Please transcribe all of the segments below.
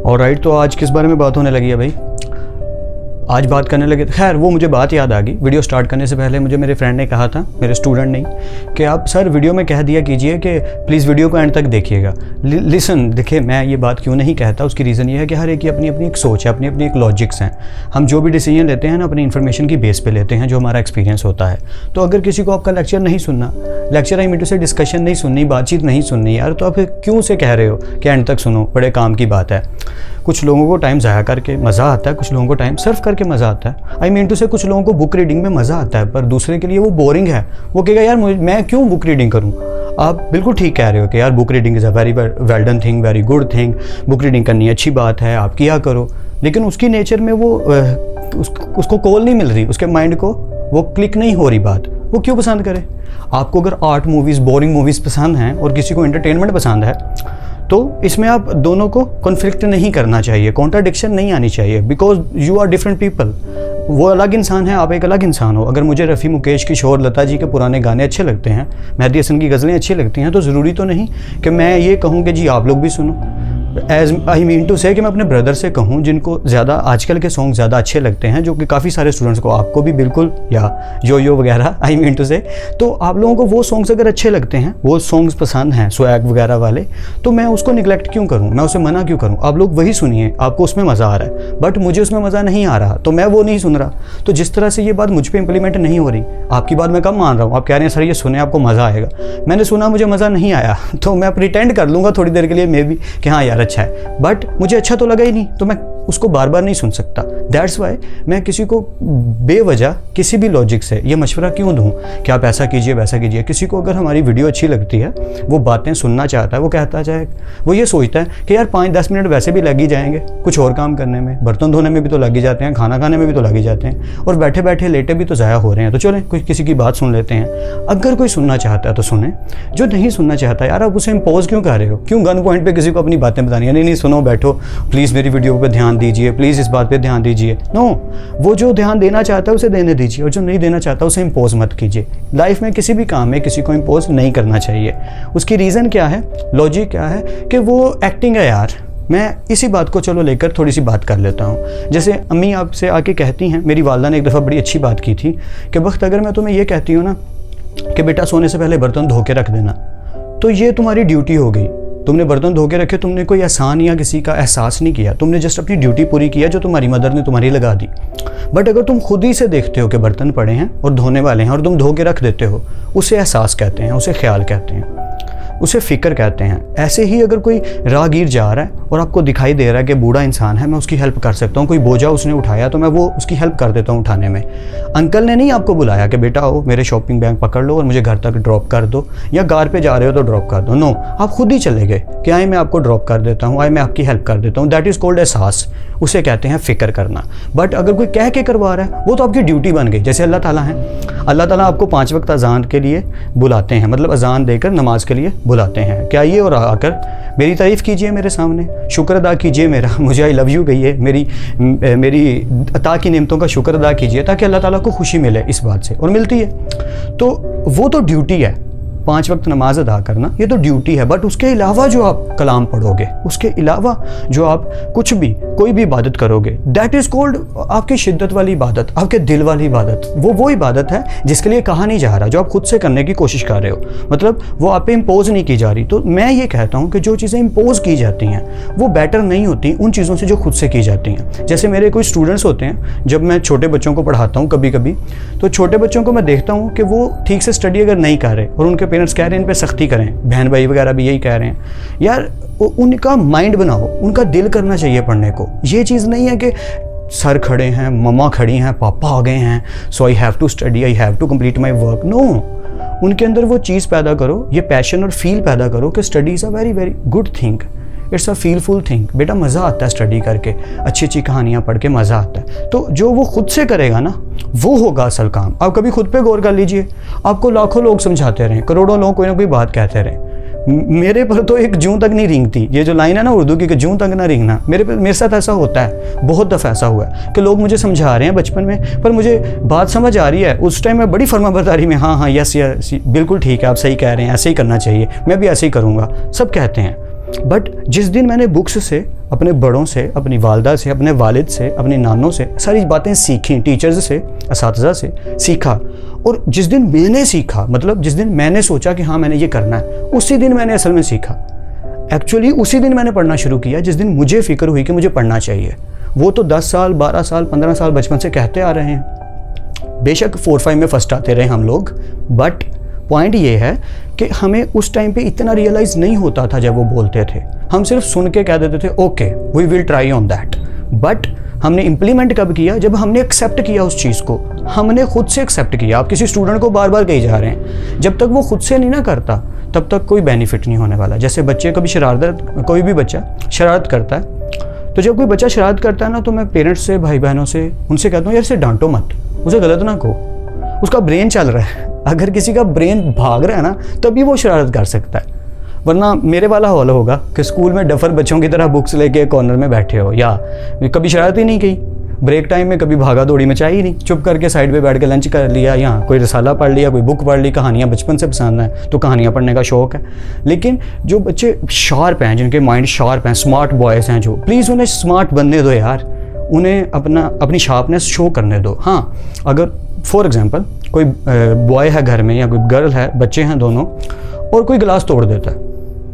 Alright, तो आज किस बारे में बात होने लगी है भाई? आज बात करने लगे, खैर वो मुझे बात याद आ गई। वीडियो स्टार्ट करने से पहले मुझे मेरे फ्रेंड ने कहा था, मेरे स्टूडेंट ने, कि आप सर वीडियो में कह दिया कीजिए कि प्लीज़ वीडियो को एंड तक देखिएगा। लिसन, देखिए मैं ये बात क्यों नहीं कहता, उसकी रीज़न ये है कि हर एक की अपनी अपनी एक सोच है, अपनी अपनी एक लॉजिक्स हैं। हम जो भी डिसीजन लेते हैं ना अपनी इन्फॉर्मेशन की बेस पे लेते हैं, जो हमारा एक्सपीरियंस होता है। तो अगर किसी को आपका लेक्चर नहीं सुनना, लेक्चर आई मीन से डिस्कशन नहीं सुननी, बातचीत नहीं सुननी यार, तो आप क्यों से कह रहे हो कि एंड तक सुनो, बड़े काम की बात है। कुछ लोगों को टाइम ज़ाया करके मज़ा आता है, कुछ लोगों को टाइम सर्व करके मज़ा आता है। आई मीन टू से कुछ लोगों को बुक रीडिंग में मज़ा आता है, पर दूसरे के लिए वो बोरिंग है। वो कहेगा यार मैं क्यों बुक रीडिंग करूँ। आप बिल्कुल ठीक कह रहे हो कि यार book reading is a very well done thing, very good thing. Book reading करनी अच्छी बात है, आप किया करो। लेकिन उसकी नेचर में वो उसको कॉल नहीं मिल रही, उसके माइंड को वो क्लिक नहीं हो रही बात। वो क्यों पसंद करे? आपको अगर आर्ट मूवीज़, बोरिंग मूवीज़ पसंद हैं और किसी को एंटरटेनमेंट पसंद है, तो इसमें आप दोनों को कॉन्फ्लिक्ट नहीं करना चाहिए, कॉन्ट्राडिक्शन नहीं आनी चाहिए, because you are different people. वो अलग इंसान है, आप एक अलग इंसान हो। अगर मुझे रफ़ी, मुकेश, किशोर, लता जी के पुराने गाने अच्छे लगते हैं, मेहदी हसन की गज़लें अच्छी लगती हैं, तो ज़रूरी तो नहीं कि मैं ये कहूँ कि जी आप लोग भी सुनो। एज आई मीन टू से कि मैं अपने ब्रदर से कहूँ जिनको ज़्यादा आजकल के सॉन्ग ज़्यादा अच्छे लगते हैं, जो कि काफ़ी सारे स्टूडेंट्स को, आपको भी बिल्कुल, या यो वगैरह, आई मीन टू से, तो आप लोगों को वो सॉन्ग्स अगर अच्छे लगते हैं, वो सॉन्ग्स पसंद हैं, स्वैग वगैरह वाले, तो मैं उसको निगलेक्ट क्यों करूँ, मैं उसे मना क्यों करूँ? आप लोग वही सुनिए, आपको उसमें मज़ा आ रहा है, बट मुझे उसमें मज़ा नहीं आ रहा, तो मैं वो नहीं सुन रहा। तो जिस तरह से ये बात मुझ पर इंप्लीमेंट नहीं हो रही, आपकी बात मैं कम मान रहा हूँ। आप कह रहे हैं सर ये सुने आपको मज़ा आएगा, मैंने सुना मुझे मज़ा नहीं आया, तो मैं प्रिटेंड कर लूँगा थोड़ी देर के लिए मे बी कि हाँ यार अच्छा है, बट मुझे अच्छा तो लगा ही नहीं, तो मैं उसको बार बार नहीं सुन सकता। दैट्स वाई मैं किसी को बेवजह किसी भी लॉजिक से ये मशवरा क्यों दूं कि आप ऐसा कीजिए वैसा कीजिए। किसी को अगर हमारी वीडियो अच्छी लगती है, वो बातें सुनना चाहता है, वो कहता जाए, वो ये सोचता है कि यार 5-10 मिनट वैसे भी लग ही जाएंगे, कुछ और काम करने में, बर्तन धोने में भी तो लग ही जाते हैं, खाना खाने में भी तो लग ही जाते हैं, और बैठे बैठे लेटे भी तो ज़ाया हो रहे हैं, तो चलें कोई किसी की बात सुन लेते हैं। अगर कोई सुनना चाहता है तो सुने, जो नहीं सुनना चाहता यार आप उसे इम्पोज क्यों कर रहे हो? क्यों गन पॉइंट पर किसी को अपनी बातें बतानी है? नहीं सुनो, बैठो, प्लीज़ मेरी वीडियो पर ध्यान दीजिए, प्लीज़ इस बात पे ध्यान दीजिए। नो, वो जो ध्यान देना चाहता है उसे देने दीजिए, और जो नहीं देना चाहता उसे इम्पोज मत कीजिए। लाइफ में किसी भी काम में किसी को इम्पोज नहीं करना चाहिए। उसकी रीज़न क्या है, लॉजिक क्या है कि वो एक्टिंग है यार। मैं इसी बात को चलो लेकर थोड़ी सी बात कर लेता हूँ। जैसे अम्मी आपसे आके कहती हैं, मेरी वालदा ने एक दफ़ा बड़ी अच्छी बात की थी कि वक्त अगर मैं तुम्हें ये कहती हूँ ना कि बेटा सोने से पहले बर्तन धो के रख देना, तो ये तुम्हारी ड्यूटी हो गई। तुमने बर्तन धो के रखे, तुमने कोई एहसान या किसी का एहसास नहीं किया, तुमने जस्ट अपनी ड्यूटी पूरी किया जो तुम्हारी मदर ने तुम्हारी लगा दी। बट अगर तुम खुद ही से देखते हो कि बर्तन पड़े हैं और धोने वाले हैं और तुम धो के रख देते हो, उसे एहसास कहते हैं, उसे ख्याल कहते हैं, उसे फ़िक्र कहते हैं। ऐसे ही अगर कोई राहगीर जा रहा है और आपको दिखाई दे रहा है कि बूढ़ा इंसान है, मैं उसकी हेल्प कर सकता हूँ, कोई बोझा उसने उठाया तो मैं वो उसकी हेल्प कर देता हूँ उठाने में। अंकल ने नहीं आपको बुलाया कि बेटा आओ मेरे शॉपिंग बैग पकड़ लो और मुझे घर तक ड्रॉप कर दो, या कार पे जा रहे हो तो ड्रॉप कर दो। नो, आप खुद ही चले गए कि आए मैं आपको ड्रॉप कर देता हूँ, आए मैं आपकी हेल्प कर देता हूँ। दैट इज़ कॉल्ड एहसास, उसे कहते हैं फ़िक्र करना। बट अगर कोई कह के करवा रहा है, वो तो आपकी ड्यूटी बन गई। जैसे अल्लाह ताला है, अल्लाह ताला आपको 5 वक्त अजान के लिए बुलाते हैं, मतलब अजान देकर नमाज के लिए बुलाते हैं कि आइए और आकर मेरी तारीफ़ कीजिए, मेरे सामने शुक्र अदा कीजिए मेरा, मुझे आई लव यू कहिए, मेरी अता की नेमतों का शुक्र अदा कीजिए, ताकि अल्लाह ताला को खुशी मिले इस बात से, और मिलती है। तो वो तो ड्यूटी है, 5 वक्त नमाज अदा करना, ये तो ड्यूटी है। बट उसके अलावा जो आप कलाम पढ़ोगे, उसके अलावा जो आप कुछ भी कोई भी इबादत करोगे, दैट इज़ कॉल्ड आपकी शिद्दत वाली इबादत, आपके दिल वाली इबादत। वो इबादत है जिसके लिए कहा नहीं जा रहा, जो आप खुद से करने की कोशिश कर रहे हो, मतलब वो आप पे इम्पोज नहीं की जा रही। तो मैं ये कहता हूँ कि जो चीज़ें इम्पोज की जाती हैं वो बेटर नहीं होती उन चीज़ों से जो खुद से की जाती हैं। जैसे मेरे कोई स्टूडेंट्स होते हैं, जब मैं छोटे बच्चों को पढ़ाता हूँ कभी कभी, तो छोटे बच्चों को मैं देखता हूँ कि वो ठीक से स्टडी अगर नहीं कर रहे और उनके पेरेंट्स कह रहे हैं इन पे सख्ती करें, बहन भाई वगैरह भी यही कह रहे हैं, यार उनका माइंड बनाओ, उनका दिल करना चाहिए पढ़ने को। ये चीज़ नहीं है कि सर खड़े हैं, मम्मा खड़ी हैं, पापा आ गए हैं, so I have to study, I have to complete my work. No, उनके अंदर वो चीज़ पैदा करो, ये पैशन और फील पैदा करो कि study is a very very good thing, it's a feelful thing. बेटा मज़ा आता है स्टडी करके, अच्छी अच्छी कहानियाँ पढ़ के मज़ा आता है। तो जो वो खुद से करेगा ना, वो होगा असल काम। आप कभी खुद पे गौर कर लीजिए, आपको लाखों लोग समझाते रहें, करोड़ों लोग कोई ना कोई बात कहते रहें, मेरे पर तो एक जूं तक नहीं रेंगती। ये जो लाइन है ना उर्दू की कि जूं तक ना रेंगना, मेरे साथ ऐसा होता है, बहुत दफ़ा ऐसा हुआ है कि लोग मुझे समझा रहे हैं बचपन में, पर मुझे बात समझ आ रही है, उस टाइम मैं बड़ी फर्माबरदारी में हाँ यस बिल्कुल ठीक है, आप सही कह रहे हैं, ऐसे ही करना चाहिए, मैं भी ऐसे ही करूँगा, सब कहते हैं। बट जिस दिन मैंने बुक्स से अपने बड़ों से, अपनी वालदा से, अपने वालिद से, अपनी नानों से सारी बातें सीखी, टीचर्स से, असातिज़ा से सीखा। और जिस दिन मैंने सीखा, मतलब जिस दिन मैंने सोचा कि हाँ मैंने ये करना है, उसी दिन मैंने असल में सीखा। एक्चुअली उसी दिन मैंने पढ़ना शुरू किया जिस दिन मुझे फ़िक्र हुई कि मुझे पढ़ना चाहिए। वो तो 10 साल, 12 साल, 15 साल बचपन से कहते आ रहे हैं। बेशक 4-5 में फर्स्ट आते रहे हम लोग, बट पॉइंट ये है कि हमें उस टाइम पे इतना रियलाइज़ नहीं होता था जब वो बोलते थे। हम सिर्फ सुन के कह देते थे okay we will try on that. But हमने इम्प्लीमेंट कब किया? जब हमने एक्सेप्ट किया उस चीज़ को, हमने खुद से एक्सेप्ट किया। आप किसी स्टूडेंट को बार बार कही जा रहे हैं, जब तक वो खुद से नहीं ना करता तब तक कोई बेनिफिट नहीं होने वाला। जैसे बच्चे कभी कोई भी बच्चा शरारत करता है, तो जब कोई बच्चा शरारत करता है ना, तो मैं पेरेंट्स से, भाई बहनों से, उनसे कहता हूँ यार इसे डांटो मत, उसे गलत ना कहो, उसका ब्रेन चल रहा है। अगर किसी का ब्रेन भाग रहा है ना, तभी वो शरारत कर सकता है। वरना मेरे वाला हॉल होगा कि स्कूल में डफर बच्चों की तरह बुक्स लेके कॉर्नर में बैठे हो, या कभी शरारत ही नहीं की, ब्रेक टाइम में कभी भागा दौड़ी में चाहिए नहीं, चुप करके साइड पे बैठ के लंच कर लिया, या कोई रसाला पढ़ लिया, कोई बुक पढ़ ली। कहानियाँ बचपन से पसंद है तो कहानियाँ पढ़ने का शौक़ है। लेकिन जो बच्चे शार्प हैं, जिनके माइंड शार्प हैं, स्मार्ट बॉयज़ हैं जो, प्लीज़ उन्हें स्मार्ट बनने दो यार, उन्हें अपनी शार्पनेस शो करने दो। हाँ, अगर फॉर एग्जांपल कोई बॉय है घर में या कोई गर्ल है, बच्चे हैं दोनों, और कोई गिलास तोड़ देता है,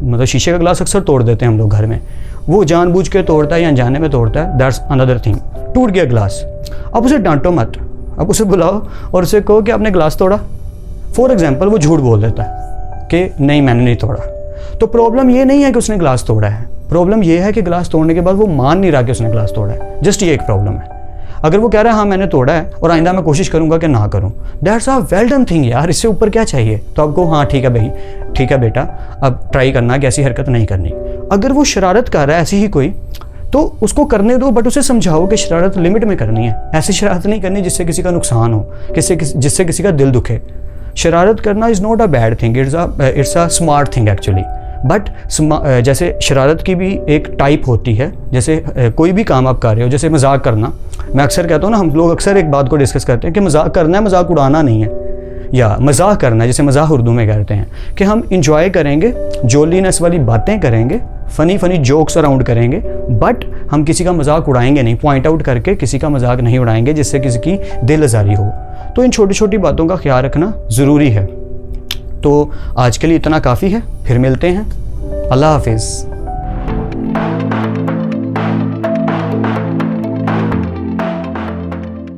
मतलब शीशे का गिलास अक्सर तोड़ देते हैं हम लोग घर में, वो जानबूझ के तोड़ता है या अनजाने में तोड़ता है, दैट्स अनदर थिंग। टूट गया गिलास, अब उसे डांटो मत, अब उसे बुलाओ और उसे कहो कि आपने गिलास तोड़ा। फॉर एग्जांपल वो झूठ बोल देता है कि नहीं मैंने नहीं तोड़ा, तो प्रॉब्लम ये नहीं है कि उसने गिलास तोड़ा है, प्रॉब्लम ये है कि गिलास तोड़ने के बाद वो मान नहीं रहा कि उसने गिलास तोड़ा है। जस्ट ये एक प्रॉब्लम है। अगर वो कह रहा है हाँ मैंने तोड़ा है और आइंदा मैं कोशिश करूंगा कि ना करूं, that's a well done thing यार, इससे ऊपर क्या चाहिए। तो आपको हाँ ठीक है भाई, ठीक है बेटा, अब ट्राई करना कि ऐसी हरकत नहीं करनी। अगर वो शरारत कर रहा है ऐसी ही कोई, तो उसको करने दो, बट उसे समझाओ कि शरारत लिमिट में करनी है। ऐसी शरारत नहीं करनी जिससे किसी का नुकसान हो, जिससे किसी का दिल दुखे। शरारत करना is not a bad thing, it's a smart thing actually. But जैसे शरारत की भी एक टाइप होती है, जैसे कोई भी काम आप कर रहे हो, जैसे मजाक करना। मैं अक्सर कहता हूँ ना, हम लोग अक्सर एक बात को डिस्कस करते हैं कि मजाक करना है, मजाक उड़ाना नहीं है। या मजाक करना है, जैसे मजाक उर्दू में कहते हैं, कि हम इंजॉय करेंगे, जोलीनेस वाली बातें करेंगे, फ़नी जोक्स अराउंड करेंगे, बट हम किसी का मजाक उड़ाएंगे नहीं, पॉइंट आउट करके किसी का मजाक नहीं उड़ाएंगे जिससे किसी की दिल आज़ारी हो। तो इन छोटी छोटी बातों का ख्याल रखना ज़रूरी है। तो आज के लिए इतना काफ़ी है, फिर मिलते हैं। अल्लाह हाफिज़।